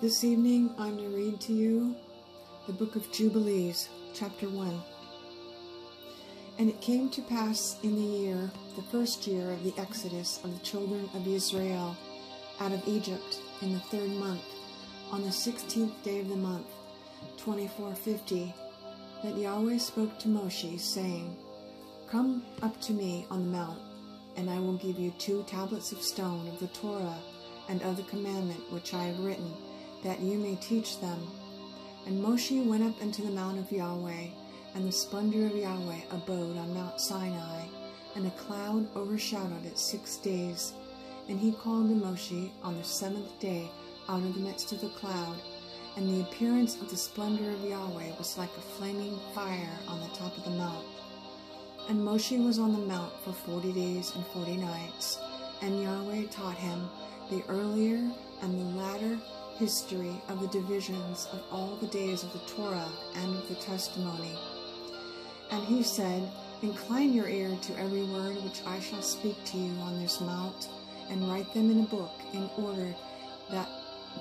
This evening I'm to read to you the Book of Jubilees, chapter 1. And it came to pass in the year, the first year of the exodus of the children of Israel out of Egypt, in the 3rd month, on the 16th day of the month, 2450, that Yahweh spoke to Moshe, saying, Come up to me on the mount, and I will give you 2 tablets of stone of the Torah and of the commandment which I have written, that you may teach them. And Moshe went up into the mount of Yahweh, and the splendor of Yahweh abode on Mount Sinai, and a cloud overshadowed it 6 days. And he called to Moshe on the 7th day out of the midst of the cloud, and the appearance of the splendor of Yahweh was like a flaming fire on the top of the mount. And Moshe was on the mount for 40 days and 40 nights, and Yahweh taught him the earlier and the latter history of the divisions of all the days of the Torah and of the testimony. And he said, Incline your ear to every word which I shall speak to you on this mount, and write them in a book, in order that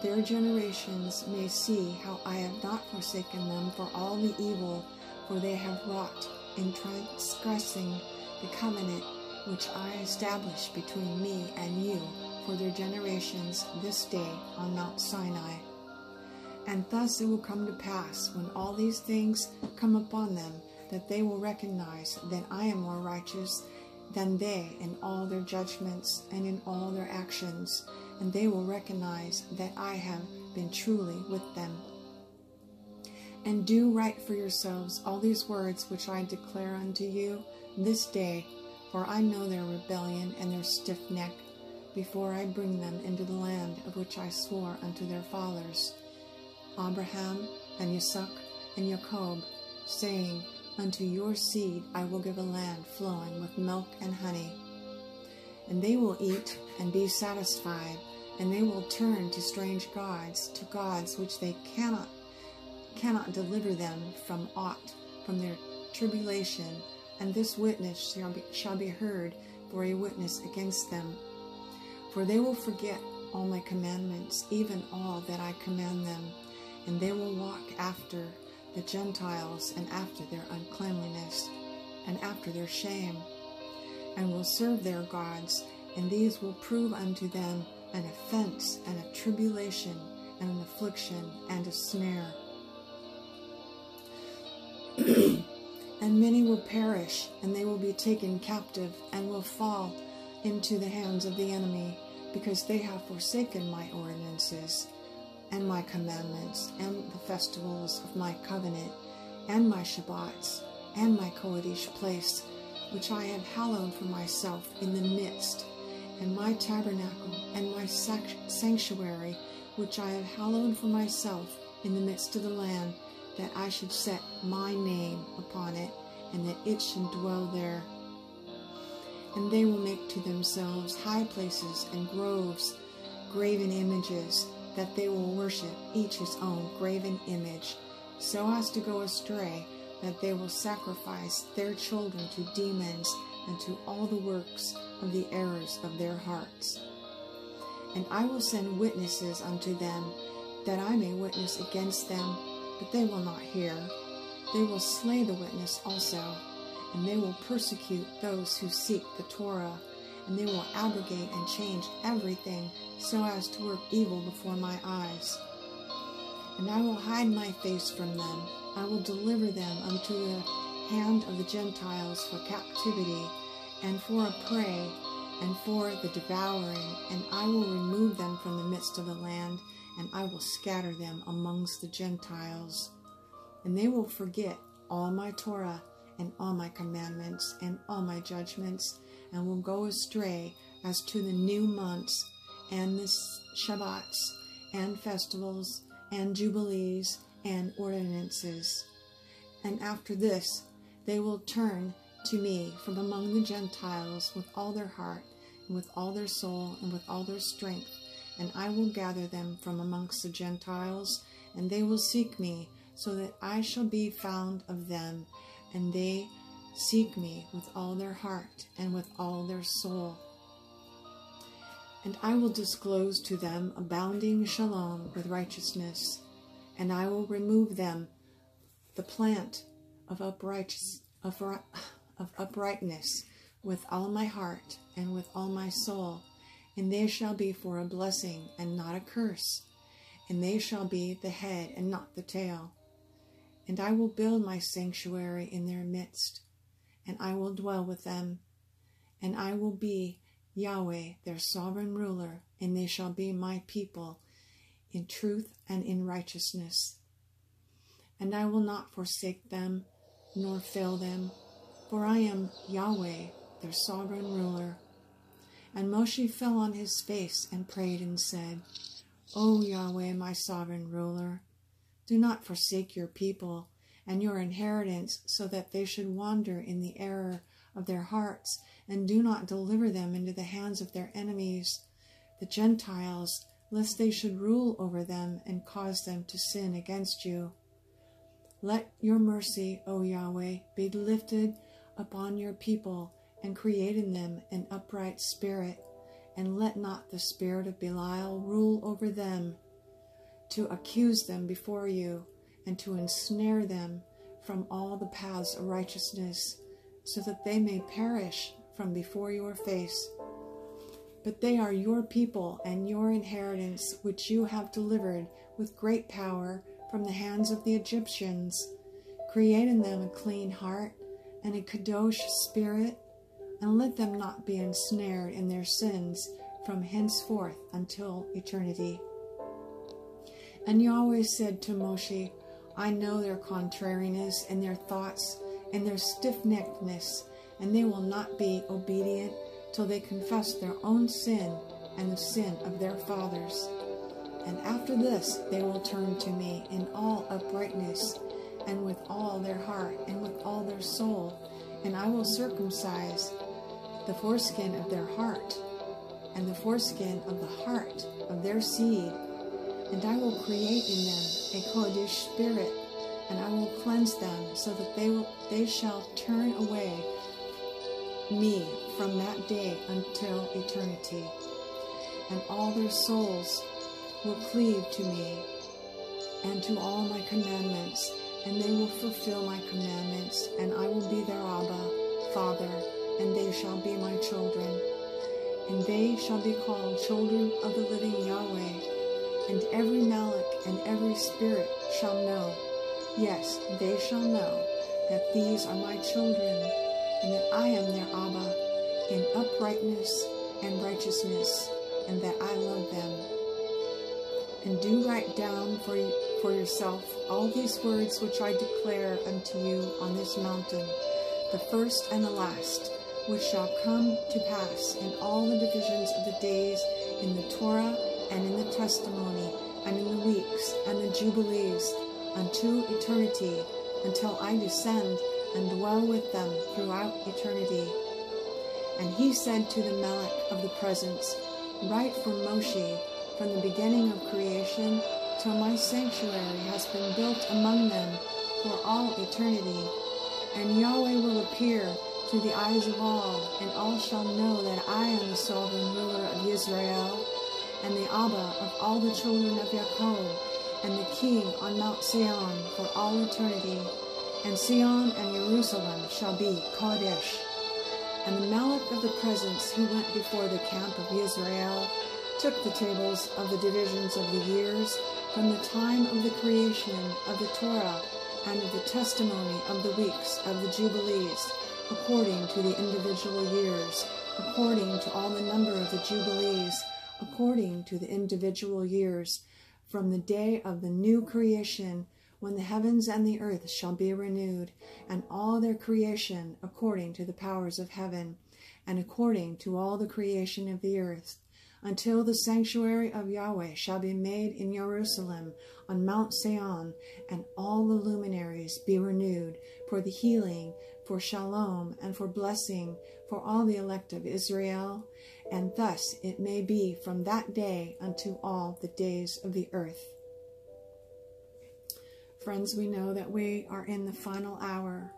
their generations may see how I have not forsaken them for all the evil, for they have wrought in transgressing the covenant which I established between me and you for their generations this day on Mount Sinai. And thus it will come to pass, when all these things come upon them, that they will recognize that I am more righteous than they in all their judgments and in all their actions, and they will recognize that I have been truly with them. And do write for yourselves all these words which I declare unto you this day, for I know their rebellion and their stiff neck, before I bring them into the land of which I swore unto their fathers, Abraham and Isaac and Jacob, saying, Unto your seed I will give a land flowing with milk and honey. And they will eat and be satisfied, and they will turn to strange gods, to gods which they cannot deliver them from aught from their tribulation, and this witness shall be heard for a witness against them. For they will forget all my commandments, even all that I command them, and they will walk after the Gentiles, and after their uncleanliness, and after their shame, and will serve their gods, and these will prove unto them an offense, and a tribulation, and an affliction, and a snare. And many will perish, and they will be taken captive, and will fall into the hands of the enemy, because they have forsaken my ordinances, and my commandments, and the festivals of my covenant, and my Shabbats, and my Kodesh place, which I have hallowed for myself in the midst, and my tabernacle, and my sanctuary, which I have hallowed for myself in the midst of the land, that I should set my name upon it, and that it should dwell there. And they will make to themselves high places and groves, graven images, that they will worship each his own graven image, so as to go astray, that they will sacrifice their children to demons and to all the works of the errors of their hearts. And I will send witnesses unto them, that I may witness against them, but they will not hear. They will slay the witness also, and they will persecute those who seek the Torah, and they will abrogate and change everything, so as to work evil before my eyes. And I will hide my face from them. I will deliver them unto the hand of the Gentiles for captivity, and for a prey, and for the devouring, and I will remove them from the midst of the land, and I will scatter them amongst the Gentiles. And they will forget all my Torah, and all my commandments, and all my judgments, and will go astray as to the new months, and the Shabbats, and festivals, and jubilees, and ordinances. And after this they will turn to me from among the Gentiles with all their heart, and with all their soul, and with all their strength, and I will gather them from amongst the Gentiles, and they will seek me, so that I shall be found of them, and they seek me with all their heart and with all their soul. And I will disclose to them abounding shalom with righteousness, and I will remove them the plant of uprightness with all my heart and with all my soul, and they shall be for a blessing and not a curse, and they shall be the head and not the tail. And I will build my sanctuary in their midst, and I will dwell with them, and I will be Yahweh, their sovereign ruler, and they shall be my people in truth and in righteousness. And I will not forsake them, nor fail them, for I am Yahweh, their sovereign ruler. And Moshe fell on his face and prayed and said, O Yahweh, my sovereign ruler, do not forsake your people and your inheritance, so that they should wander in the error of their hearts, and do not deliver them into the hands of their enemies, the Gentiles, lest they should rule over them and cause them to sin against you. Let your mercy, O Yahweh, be lifted upon your people, and create in them an upright spirit, and let not the spirit of Belial rule over them, to accuse them before you, and to ensnare them from all the paths of righteousness, so that they may perish from before your face. But they are your people and your inheritance, which you have delivered with great power from the hands of the Egyptians. Create in them a clean heart and a kadosh spirit, and let them not be ensnared in their sins from henceforth until eternity. And Yahweh said to Moshe, I know their contrariness and their thoughts and their stiff-neckedness, and they will not be obedient till they confess their own sin and the sin of their fathers. And after this they will turn to me in all uprightness, and with all their heart and with all their soul, and I will circumcise the foreskin of their heart and the foreskin of the heart of their seed, and I will create in them a Kodesh spirit, and I will cleanse them, so that they shall turn away me from that day until eternity. And all their souls will cleave to me and to all my commandments, and they will fulfill my commandments, and I will be their Abba, Father, and they shall be my children. And they shall be called children of the living Yahweh, and every Malach and every spirit shall know, yes, they shall know, that these are my children, and that I am their Abba, in uprightness and righteousness, and that I love them. And do write down for yourself all these words which I declare unto you on this mountain, the first and the last, which shall come to pass in all the divisions of the days, in the Torah and in the testimony, and in the weeks and the Jubilees, unto eternity, until I descend and dwell with them throughout eternity. And he said to the Melech of the presence, Write for Moshe from the beginning of creation till my sanctuary has been built among them for all eternity. And Yahweh will appear to the eyes of all shall know that I am the sovereign ruler of Israel, and the Abba of all the children of Yaakov, and the King on Mount Sinai for all eternity. And Sion and Jerusalem shall be Kodesh. And the Malach of the presence, who went before the camp of Israel, took the tables of the divisions of the years from the time of the creation of the Torah and of the testimony of the weeks of the Jubilees, according to the individual years, according to all the number of the Jubilees, according to the individual years, from the day of the new creation, when the heavens and the earth shall be renewed, and all their creation according to the powers of heaven, and according to all the creation of the earth, until the sanctuary of Yahweh shall be made in Jerusalem on Mount Sinai, and all the luminaries be renewed, for the healing, for shalom, and for blessing, for all the elect of Israel. And thus it may be from that day unto all the days of the earth. Friends, we know that we are in the final hour,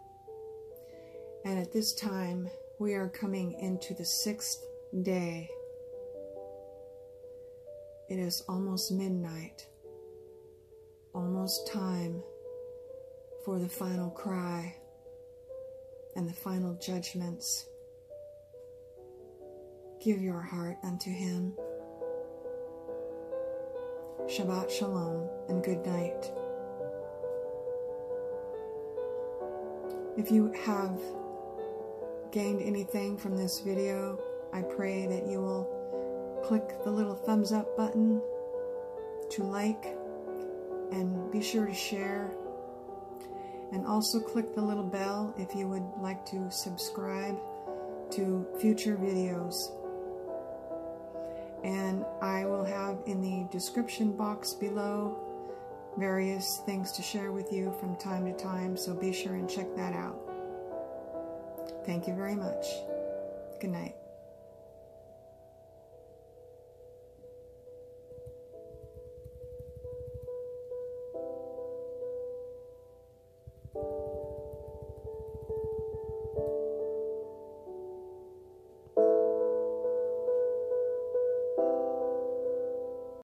and at this time we are coming into the 6th day. It is almost midnight, almost time for the final cry and the final judgments. Give your heart unto Him. Shabbat Shalom and good night. If you have gained anything from this video, I pray that you will click the little thumbs up button to like, and be sure to share, and also click the little bell if you would like to subscribe to future videos. And I will have in the description box below various things to share with you from time to time, so be sure and check that out. Thank you very much. Good night.